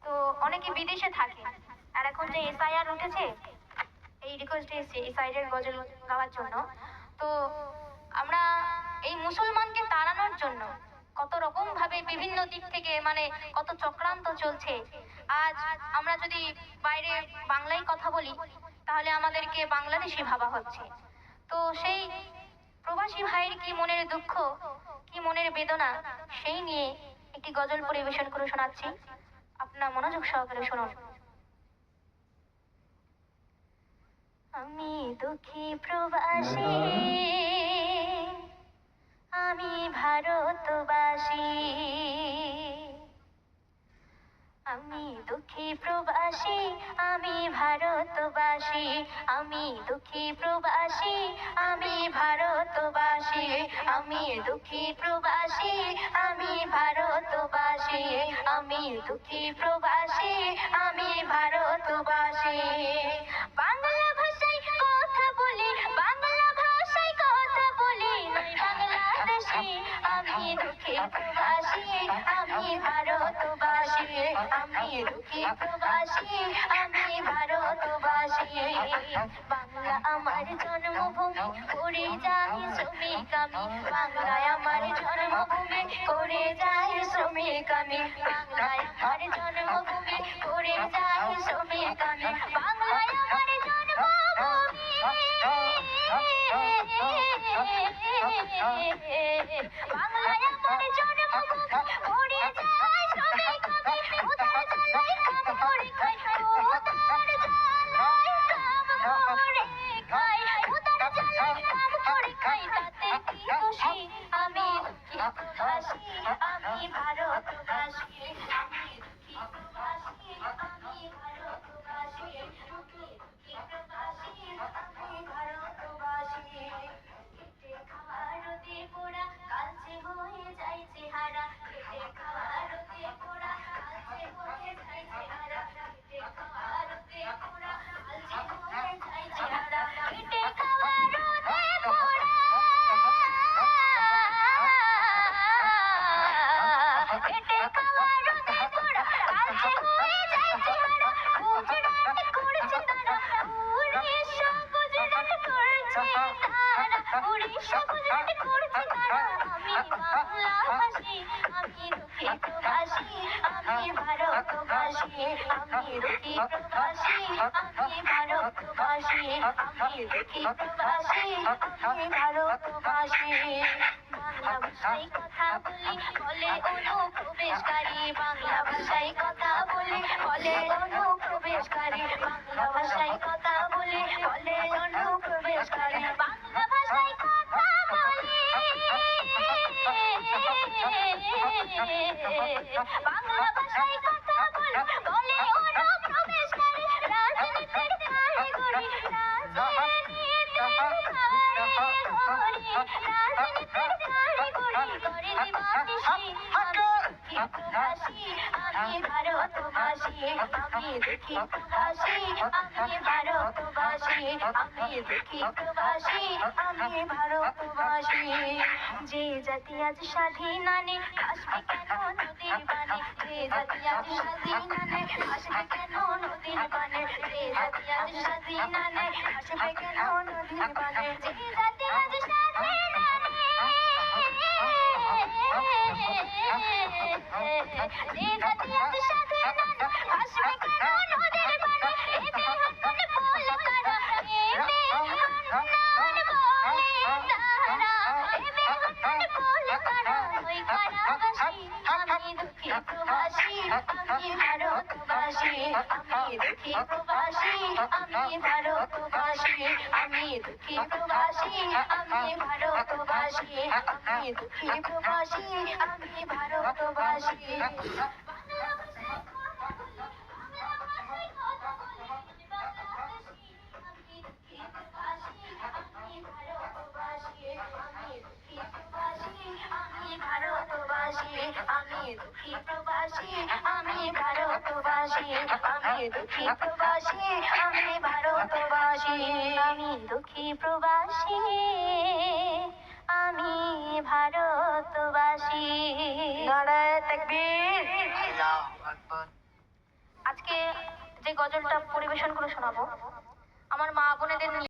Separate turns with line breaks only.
তো অনেকে বিদেশে থাকে, আর এখন যে এসআইআর উঠেছে, এই রিকোয়েস্ট এসেছে এসআইআর গজল গাওয়ার জন্য। তো আমরা এই মুসলমানকে তাড়ানোর জন্য কত রকম ভাবে বিভিন্ন দিক থেকে মানে কত চক্রান্ত চলছে। আজ আমরা যদি বাইরে বাংলায় কথা বলি তাহলে আমাদেরকে বাংলাদেশি ভাবা হচ্ছে। তো সেই প্রবাসী ভাইয়ের কি মনের দুঃখ, কি মনের বেদনা, সেই নিয়ে একটি গজল পরিবেশন করে শোনাচ্ছি, আপনার মনোযোগ সহকারে শুনুন। আমি দুঃখী প্রবাসী, আমি ভারতবাসী, আমি দুঃখী প্রবাসী, আমি ভারতবাসী, আমি দুঃখী প্রবাসী, আমি ভারতবাসী, আমি দুঃখী প্রবাসী, আমি ভারতবাসী, আমি দুঃখী প্রবাসী, আমি ভারতবাসী। বাংলা ভাষায় কথা বলি, বাংলা ভাষায় কথা বলি, নই বাংলাদেশী, আমি দুঃখী প্রবাসী, আমি ভারতবাসী, আমি দুঃখী প্রবাসী, আমি ভারতবাসী। বাংলা আমার জন্মভূমি, করে যাই শ্রমিক আমি, বাংলায় আমার জন্মভূমি, করে যাই শ্রমিক আমি, বাংলায় আমার জন্মভূমি, করে যাই শ্রমিক আমি, বাংলায় আমার জন্মভূমি, বাংলায় আমার জন্মভূমি, করে যাই শ্রমিক আমি, উদার জ্বালায় কাম করে খাই, উদার জ্বালায় কাম করে খাই, উদার জ্বালায় কাম করে খাই, তাতে কি খুশি, আমি দুঃখী প্রবাসী, আমি ভারতবাসী, আমি দুঃখী প্রবাসী, আমি ভারতবাসী, আমি দুঃখী প্রবাসী, আমি ভারতবাসী। খেটে খাওয়া রোদে পোড়া কালচে হয়ে যায় চেহারা, খেটে খাওয়া রোদে পোড়া কালচে হয়ে যায় চেহারা, খেটে খাওয়া রোদে পোড়া কালচে হয়ে যায় চেহারা, খেটে খাওয়া রোদে পোড়া, খেটে খাওয়া রোদে পোড়া কালচে হয়ে যায় চেহারা, গুজরাট করছে তারা, উড়িষ্যা গুজরাট করছে তারা, উড়িষ্যা গুজরাট করছে তারা, আমি বাংলাভাষী, আমি দুঃখী প্রবাসী, আমি ভারতবাসী, আমি দুঃখী প্রবাসী, আমি ভারতবাসী, আমি দুঃখী প্রবাসী, আমি ভারতবাসী। বাংলা ভাষায় কথা বলি বলে অনুপ্রবেশকারী, বাংলা ভাষায় কথা বলি বলে অনুপ্রবেশকারী, বাংলা ভাষায় কথা বলি বলে অনুপ্রবেশকারী, বাংলা ভাষায় কথা বলি, বাংলা ভাষায় কথা বলি বলে অনুপ্রবেশকারী, রাজনীতির কারিগরি, রাজনীতির কারিগরি, রাজনীতির কারিগরি করে দিবানিশি, আমি দুঃখী প্রবাসী, আমি ভারতবাসী, আমি দুঃখী প্রবাসী, আমি ভারতবাসী, আমি দুঃখী প্রবাসী, আমি ভারতবাসী। যে জাতি আজ স্বাধীন আনে ভাসবে কেন নদীর বানে, যে জাতি আজ স্বাধীন আনে ভাসবে কেন নদীর বানে, যে জাতি আজ স্বাধীন আনে ভাসবে কেন নদীর বানে, যে জাতি আজ স্বাধীন আনে, যে জাতি আজ স্বাধীন আনে ভাসবে কেন নদীর বানে, এ বেহান্নান বলে কারা, এ বেহান্নান বলে তারা, এ বেহান্নান বলে কারা, ওই কারাবাসী, আমি দুঃখী প্রবাসী, আমি ভারতবাসী, আমি দুঃখী প্রবাসী, আমি ভারতবাসী, আমি দুঃখী প্রবাসী, আমি ভারতবাসী, আমি দুঃখী প্রবাসী, আমি ভারতবাসী। বাংলা ভাষায় কথা বলি, বাংলা ভাষায় কথা বলি, বাংলাদেশী, আমি দুঃখী প্রবাসী, আমি ভারতবাসী, আমি দুঃখী প্রবাসী, আমি ভারতবাসী, আমি দুঃখী প্রবাসী, আমি ভারতবাসী, আমি দুঃখী প্রবাসী, আমি ভারতবাসী, আমি দুঃখী প্রবাসী, আমি ভারতবাসী। নারায়ে তাকবীর, আল্লাহু আকবার। যে গজলটা পরিবেশন করে শোনাবো আমার মা বোনেদের নিয়ে